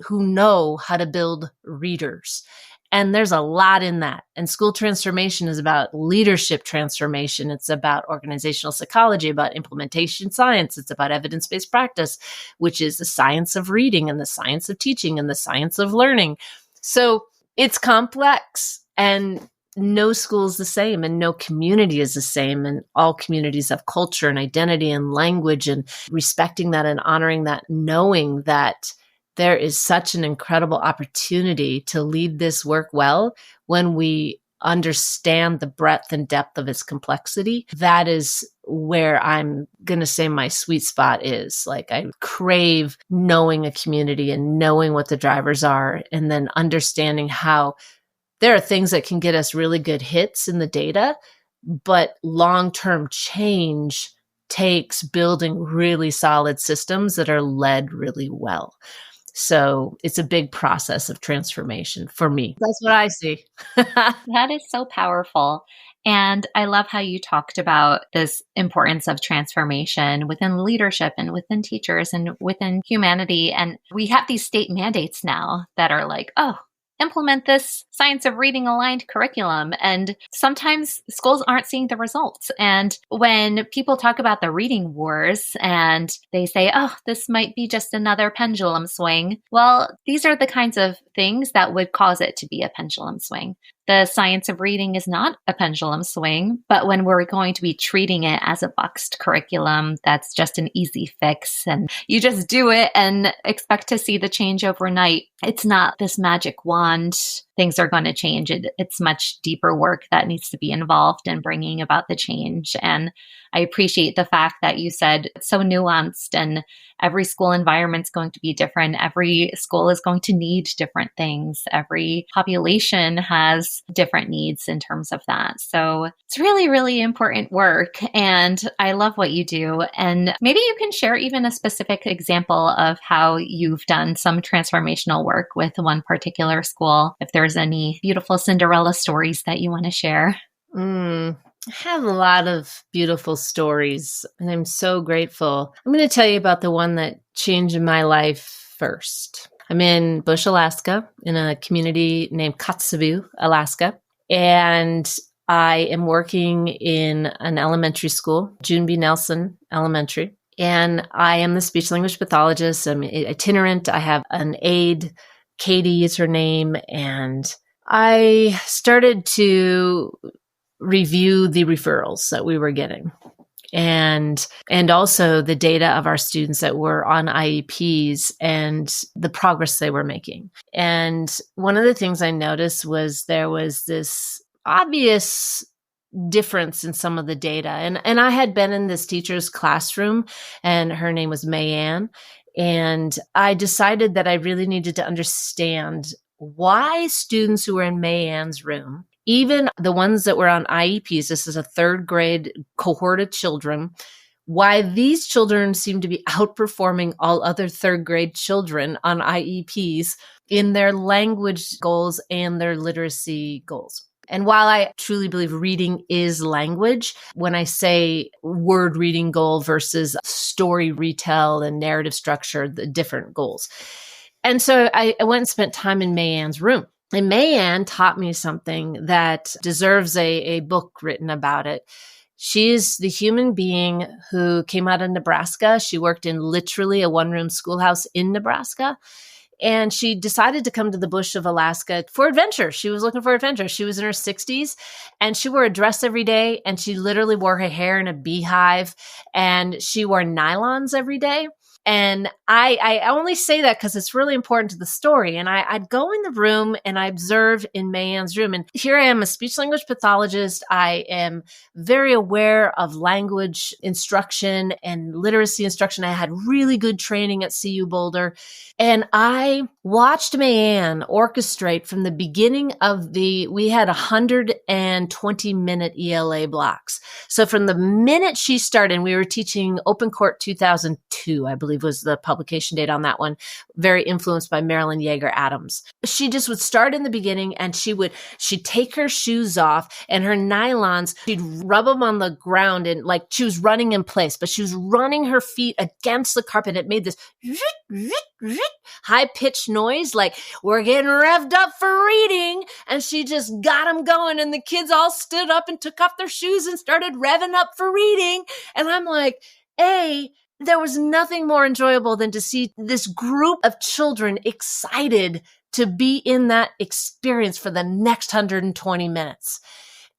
who know how to build readers. And there's a lot in that. And school transformation is about leadership transformation. It's about organizational psychology, about implementation science. It's about evidence-based practice, which is the science of reading and the science of teaching and the science of learning. So it's complex, and no school is the same and no community is the same. And all communities have culture and identity and language, and respecting that and honoring that, knowing that there is such an incredible opportunity to lead this work well when we understand the breadth and depth of its complexity. That is where I'm going to say my sweet spot is. Like, I crave knowing a community and knowing what the drivers are, and then understanding how there are things that can get us really good hits in the data, but long-term change takes building really solid systems that are led really well. So it's a big process of transformation for me. That's what I see. That is so powerful. And I love how you talked about this importance of transformation within leadership and within teachers and within humanity. And we have these state mandates now that are like, oh, implement this science of reading aligned curriculum. And sometimes schools aren't seeing the results. And when people talk about the reading wars and they say, oh, this might be just another pendulum swing. Well, these are the kinds of things that would cause it to be a pendulum swing. The science of reading is not a pendulum swing, but when we're going to be treating it as a boxed curriculum, that's just an easy fix and you just do it and expect to see the change overnight. It's not this magic wand. Things are going to change. It's much deeper work that needs to be involved in bringing about the change. And I appreciate the fact that you said it's so nuanced and every school environment is going to be different. Every school is going to need different things. Every population has different needs in terms of that. So it's really, really important work. And I love what you do. And maybe you can share even a specific example of how you've done some transformational work with one particular school, if there's any beautiful Cinderella stories that you want to share. I have a lot of beautiful stories, and I'm so grateful. I'm going to tell you about the one that changed my life first. I'm in Bush, Alaska, in a community named Kotzebue, Alaska. And I am working in an elementary school, June B. Nelson Elementary, and I am the speech language pathologist. I'm itinerant. I have an aide, Katie is her name, and I started to review the referrals that we were getting and also the data of our students that were on IEPs and the progress they were making. And one of the things I noticed was there was this obvious difference in some of the data. And I had been in this teacher's classroom, and her name was Mayanne. And I decided that I really needed to understand why students who were in Mayanne's room, even the ones that were on IEPs, this is a third grade cohort of children, why these children seem to be outperforming all other third grade children on IEPs in their language goals and their literacy goals. And while I truly believe reading is language, when I say word reading goal versus story retell and narrative structure, the different goals. And so I went and spent time in Mayanne's room. And Mayanne taught me something that deserves a book written about it. She is the human being who came out of Nebraska. She worked in literally a one-room schoolhouse in Nebraska. And she decided to come to the bush of Alaska for adventure. She was looking for adventure. She was in her 60s and she wore a dress every day. And she literally wore her hair in a beehive and she wore nylons every day. And I only say that because it's really important to the story. And I'd go in the room and I observe in Mayanne's room. And here I am, a speech language pathologist. I am very aware of language instruction and literacy instruction. I had really good training at CU Boulder. And I watched Mayanne orchestrate from the beginning of we had 120-minute ELA blocks. So from the minute she started, and we were teaching Open Court 2002, I believe was the publication date on that one, very influenced by Marilyn Yeager Adams. She just would start in the beginning and she'd take her shoes off and her nylons, she'd rub them on the ground and like she was running in place, but she was running her feet against the carpet. It made this high-pitched noise like we're getting revved up for reading, and she just got them going and the kids all stood up and took off their shoes and started revving up for reading. And I'm like, there was nothing more enjoyable than to see this group of children excited to be in that experience for the next 120 minutes.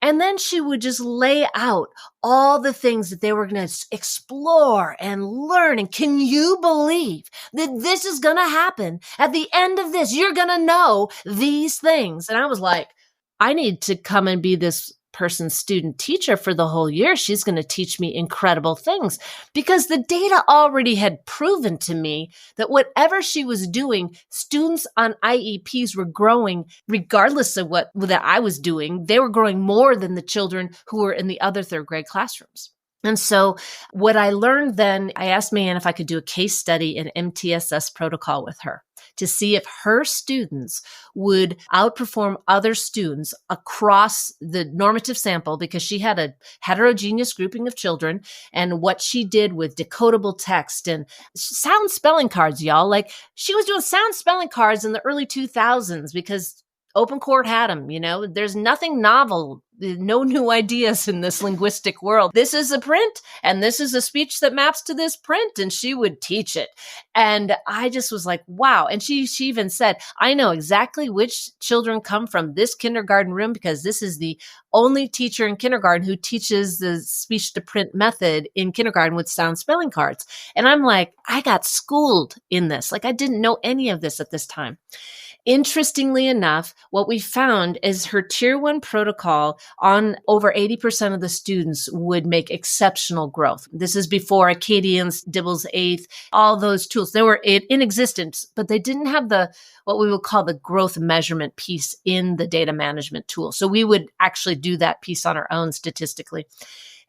And then she would just lay out all the things that they were going to explore and learn. And can you believe that this is going to happen? At the end of this, you're going to know these things. And I was like, I need to come and be this person's student teacher for the whole year. She's going to teach me incredible things because the data already had proven to me that whatever she was doing, students on IEPs were growing regardless of what that I was doing. They were growing more than the children who were in the other third grade classrooms. And so what I learned then, I asked Mayanne if I could do a case study in MTSS protocol with her to see if her students would outperform other students across the normative sample, because she had a heterogeneous grouping of children, and what she did with decodable text and sound spelling cards, y'all. Like she was doing sound spelling cards in the early 2000s because Open Court had them, there's nothing novel, no new ideas in this linguistic world. This is a print and this is a speech that maps to this print, and she would teach it. And I just was like, wow. And she even said, I know exactly which children come from this kindergarten room because this is the only teacher in kindergarten who teaches the speech to print method in kindergarten with sound spelling cards. And I'm like, I got schooled in this. Like I didn't know any of this at this time. Interestingly enough, what we found is her tier 1 protocol on over 80% of the students would make exceptional growth. This is before Acadians, Dibble's Eighth, all those tools. They were in existence, but they didn't have what we would call the growth measurement piece in the data management tool. So we would actually do that piece on our own statistically.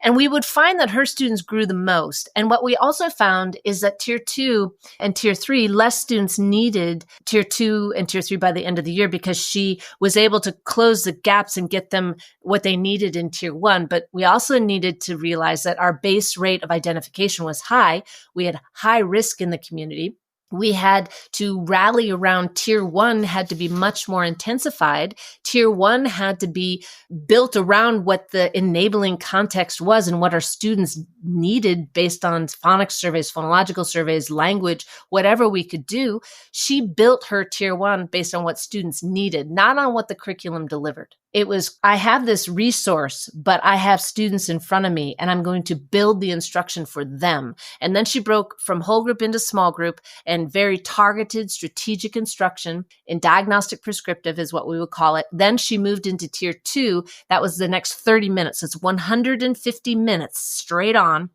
And we would find that her students grew the most. And what we also found is that tier 2 and tier 3, less students needed tier 2 and tier 3 by the end of the year because she was able to close the gaps and get them what they needed in tier 1. But we also needed to realize that our base rate of identification was high. We had high risk in the community. We had to rally around tier 1 had to be much more intensified. Tier 1 had to be built around what the enabling context was and what our students needed based on phonics surveys, phonological surveys, language, whatever we could do. She built her tier 1 based on what students needed, not on what the curriculum delivered. It was, I have this resource, but I have students in front of me and I'm going to build the instruction for them. And then she broke from whole group into small group and very targeted strategic instruction in diagnostic prescriptive is what we would call it. Then she moved into tier 2. That was the next 30 minutes. It's 150 minutes straight on.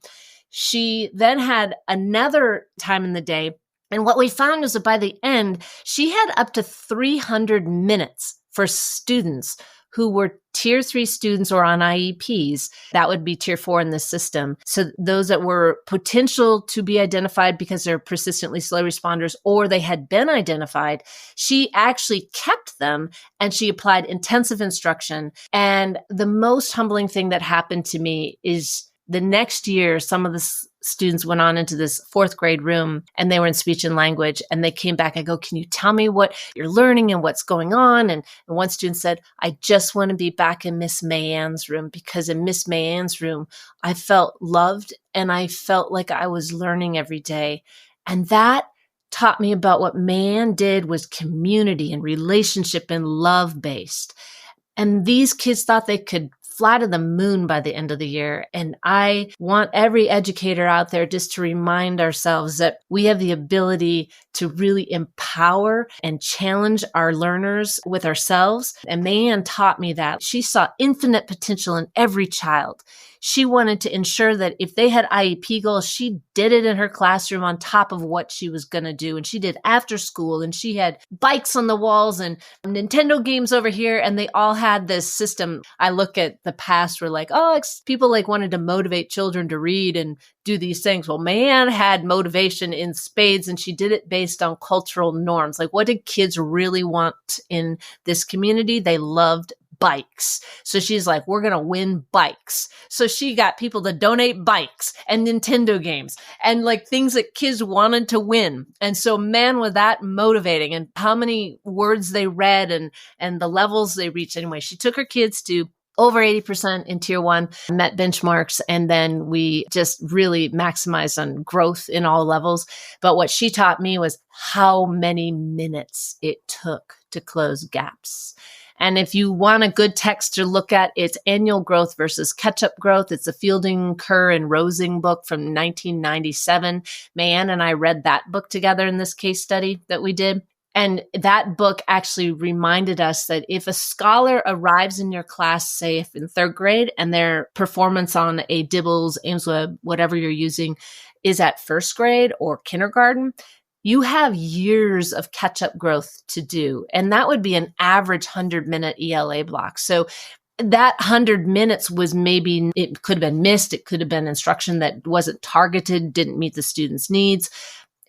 She then had another time in the day. And what we found was that by the end, she had up to 300 minutes for students who were tier 3 students or on IEPs. That would be tier 4 in the system. So those that were potential to be identified because they're persistently slow responders or they had been identified, she actually kept them and she applied intensive instruction. And the most humbling thing that happened to me is the next year, some of the students went on into this 4th grade room and they were in speech and language and they came back. I go, can you tell me what you're learning and what's going on? And one student said, I just want to be back in Miss Mayann's room because in Miss Mayann's room, I felt loved and I felt like I was learning every day. And that taught me about what Mayann did was community and relationship and love based. And these kids thought they could fly to the moon by the end of the year. And I want every educator out there just to remind ourselves that we have the ability to really empower and challenge our learners with ourselves. And Mayann taught me that. She saw infinite potential in every child. She wanted to ensure that if they had IEP goals, she did it in her classroom on top of what she was going to do. And she did after school and she had bikes on the walls and Nintendo games over here. And they all had this system. I look at the past where like, oh, people like wanted to motivate children to read and do these things. Well, Mayann had motivation in spades and she did it based on cultural norms. Like what did kids really want in this community? They loved bikes. So she's like, we're going to win bikes. So she got people to donate bikes and Nintendo games and like things that kids wanted to win. And so man, was that motivating and how many words they read and the levels they reached. Anyway, she took her kids to over 80% in tier 1, met benchmarks, and then we just really maximized on growth in all levels. But what she taught me was how many minutes it took to close gaps. And if you want a good text to look at, it's Annual Growth versus Catch-up Growth. It's a Fielding, Kerr, and Rosing book from 1997. Mayann and I read that book together in this case study that we did. And that book actually reminded us that if a scholar arrives in your class, say if in 3rd grade, and their performance on a Dibbles, Aimsweb, whatever you're using, is at 1st grade or kindergarten, you have years of catch-up growth to do. And that would be an average 100-minute ELA block. So that 100 minutes was maybe, it could have been missed. It could have been instruction that wasn't targeted, didn't meet the student's needs.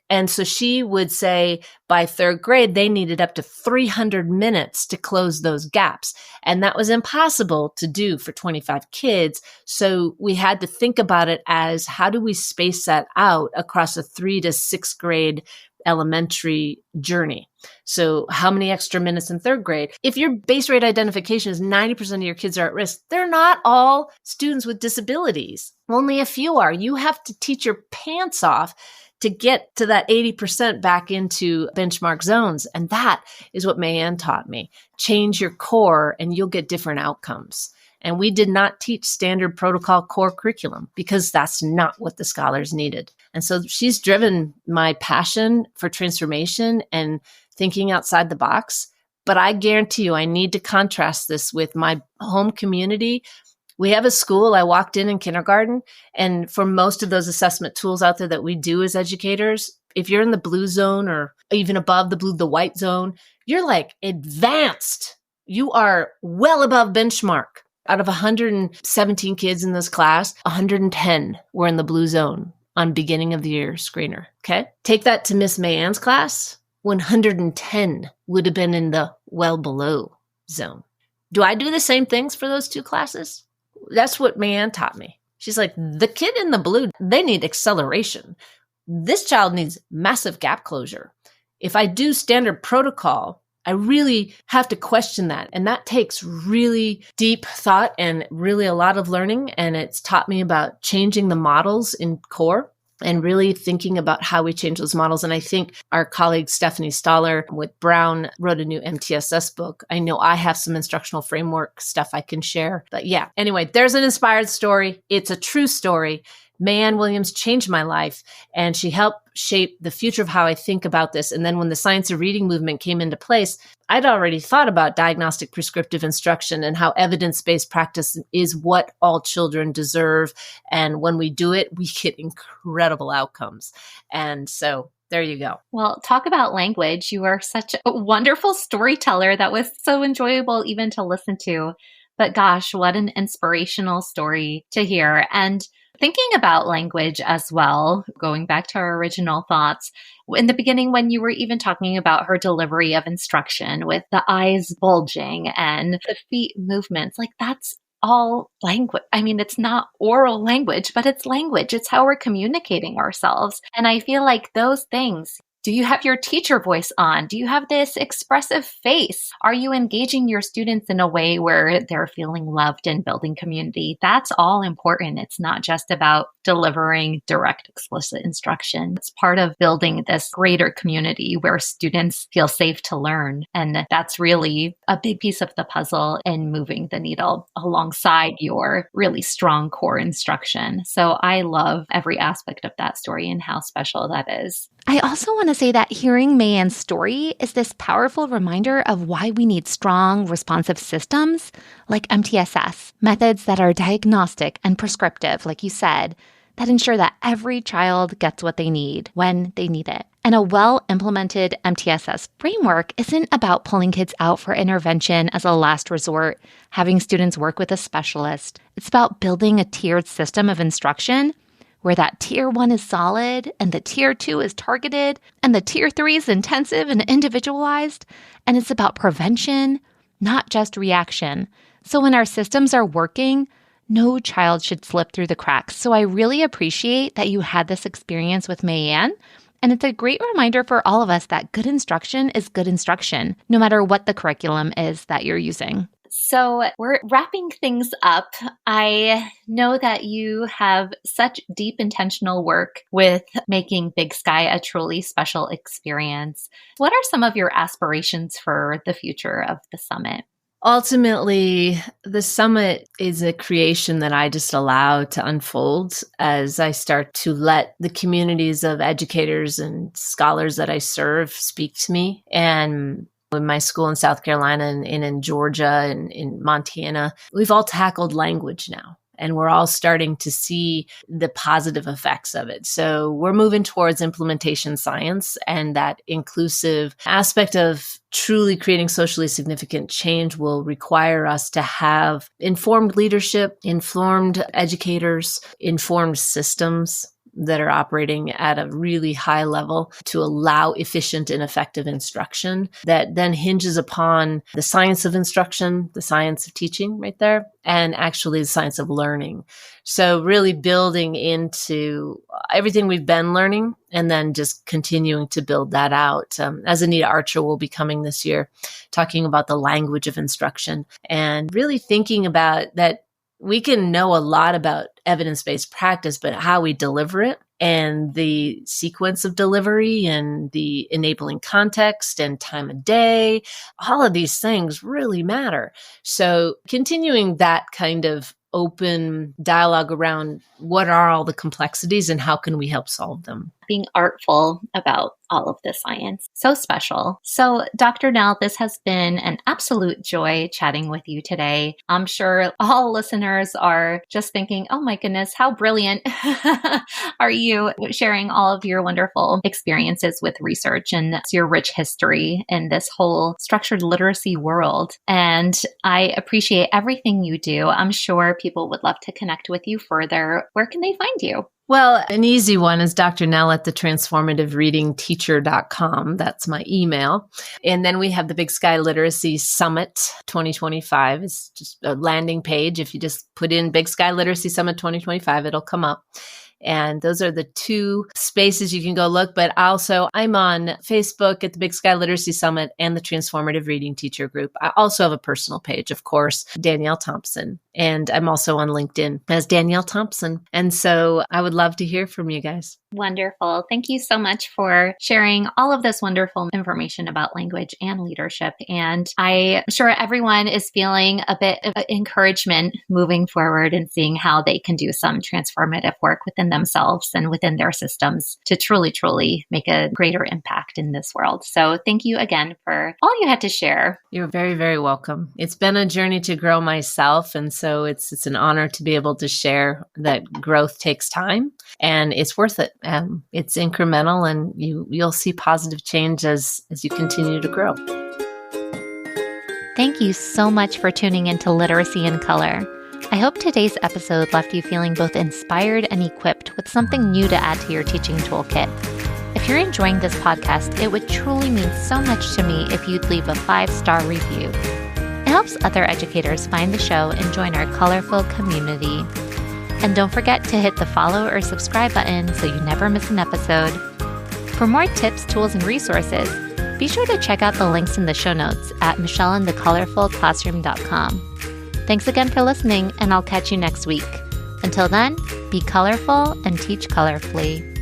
And so she would say by 3rd grade, they needed up to 300 minutes to close those gaps. And that was impossible to do for 25 kids. So we had to think about it as how do we space that out across a 3 to 6th grade elementary journey? So how many extra minutes in 3rd grade? If your base rate identification is 90% of your kids are at risk, they're not all students with disabilities. Only a few are. You have to teach your pants off to get to that 80% back into benchmark zones. And that is what Mayann taught me. Change your core and you'll get different outcomes. And we did not teach standard protocol core curriculum because that's not what the scholars needed. And so she's driven my passion for transformation and thinking outside the box. But I guarantee you, I need to contrast this with my home community. We have a school. I walked in kindergarten, and for most of those assessment tools out there that we do as educators, if you're in the blue zone or even above the white zone, you're like advanced. You are well above benchmark. Out of 117 kids in this class, 110 were in the blue zone on beginning of the year screener. Okay. Take that to Miss Mayann's class. 110 would have been in the well below zone. Do I do the same things for those 2 classes? That's what Mayann taught me. She's like, the kid in the blue, they need acceleration. this child needs massive gap closure. If I do standard protocol, I really have to question that. And that takes really deep thought and really a lot of learning. And it's taught me about changing the models in core and really thinking about how we change those models. And I think our colleague Stephanie Staller with Brown wrote a new MTSS book. I know I have some instructional framework stuff I can share. But yeah, anyway, there's an inspired story. It's a true story. Mayanne Williams changed my life, and she helped shape the future of how I think about this. And then when the science of reading movement came into place, I'd already thought about diagnostic prescriptive instruction and how evidence-based practice is what all children deserve. And when we do it, we get incredible outcomes. And so there you go. Well, talk about language. You are such a wonderful storyteller. That was so enjoyable even to listen to. But gosh, what an inspirational story to hear. And thinking about language as well, going back to our original thoughts, in the beginning, when you were even talking about her delivery of instruction with the eyes bulging and the feet movements, like that's all language. I mean, it's not oral language, but it's language. It's how we're communicating ourselves. And I feel like those things, do you have your teacher voice on? Do you have this expressive face? Are you engaging your students in a way where they're feeling loved and building community? That's all important. It's not just about delivering direct, explicit instruction. It's part of building this greater community where students feel safe to learn. And that's really a big piece of the puzzle in moving the needle alongside your really strong core instruction. So I love every aspect of that story and how special that is. I also want to say that hearing Mayanne's story is this powerful reminder of why we need strong, responsive systems like MTSS, methods that are diagnostic and prescriptive, like you said, that ensure that every child gets what they need when they need it. And a well-implemented MTSS framework isn't about pulling kids out for intervention as a last resort, having students work with a specialist. It's about building a tiered system of instruction where that tier 1 is solid and the tier 2 is targeted and the tier 3 is intensive and individualized. And it's about prevention, not just reaction. So when our systems are working, no child should slip through the cracks. So I really appreciate that you had this experience with Mayanne. And it's a great reminder for all of us that good instruction is good instruction, no matter what the curriculum is that you're using. So we're wrapping things up. I know that you have such deep intentional work with making Big Sky a truly special experience. What are some of your aspirations for the future of the summit? Ultimately, the summit is a creation that I just allow to unfold as I start to let the communities of educators and scholars that I serve speak to me. And in my school in South Carolina and in Georgia and in Montana, we've all tackled language now. And we're all starting to see the positive effects of it. So we're moving towards implementation science, and that inclusive aspect of truly creating socially significant change will require us to have informed leadership, informed educators, informed systems that are operating at a really high level to allow efficient and effective instruction that then hinges upon the science of instruction, the science of teaching right there, and actually the science of learning. So really building into everything we've been learning and then just continuing to build that out. As Anita Archer will be coming this year, talking about the language of instruction and really thinking about that we can know a lot about evidence-based practice, but how we deliver it and the sequence of delivery and the enabling context and time of day, all of these things really matter. So continuing that kind of open dialogue around what are all the complexities and how can we help solve them. Being artful about all of the science. So special. So Dr. Nell, this has been an absolute joy chatting with you today. I'm sure all listeners are just thinking, oh my goodness, how brilliant are you sharing all of your wonderful experiences with research and your rich history in this whole structured literacy world. And I appreciate everything you do. I'm sure people would love to connect with you further. Where can they find you? Well, an easy one is Dr. Nell at the transformativereadingteacher.com. That's my email. And then we have the Big Sky Literacy Summit 2025. It's just a landing page. If you just put in Big Sky Literacy Summit 2025, it'll come up. And those are the two spaces you can go look. But also, I'm on Facebook at the Big Sky Literacy Summit and the Transformative Reading Teacher Group. I also have a personal page, of course, Danielle Thompson. And I'm also on LinkedIn as Danielle Thompson. And so I would love to hear from you guys. Wonderful. Thank you so much for sharing all of this wonderful information about language and leadership. And I'm sure everyone is feeling a bit of encouragement moving forward and seeing how they can do some transformative work within themselves and within their systems to truly, truly make a greater impact in this world. So thank you again for all you had to share. You're very, very welcome. It's been a journey to grow myself. And so it's an honor to be able to share that growth takes time and it's worth it. It's incremental and you'll see positive change as you continue to grow. Thank you so much for tuning into Literacy in Color. I hope today's episode left you feeling both inspired and equipped with something new to add to your teaching toolkit. If you're enjoying this podcast, it would truly mean so much to me if you'd leave a 5-star review. It helps other educators find the show and join our colorful community. And don't forget to hit the follow or subscribe button so you never miss an episode. For more tips, tools, and resources, be sure to check out the links in the show notes at michelleandthecolorfulclassroom.com. Thanks again for listening, and I'll catch you next week. Until then, be colorful and teach colorfully.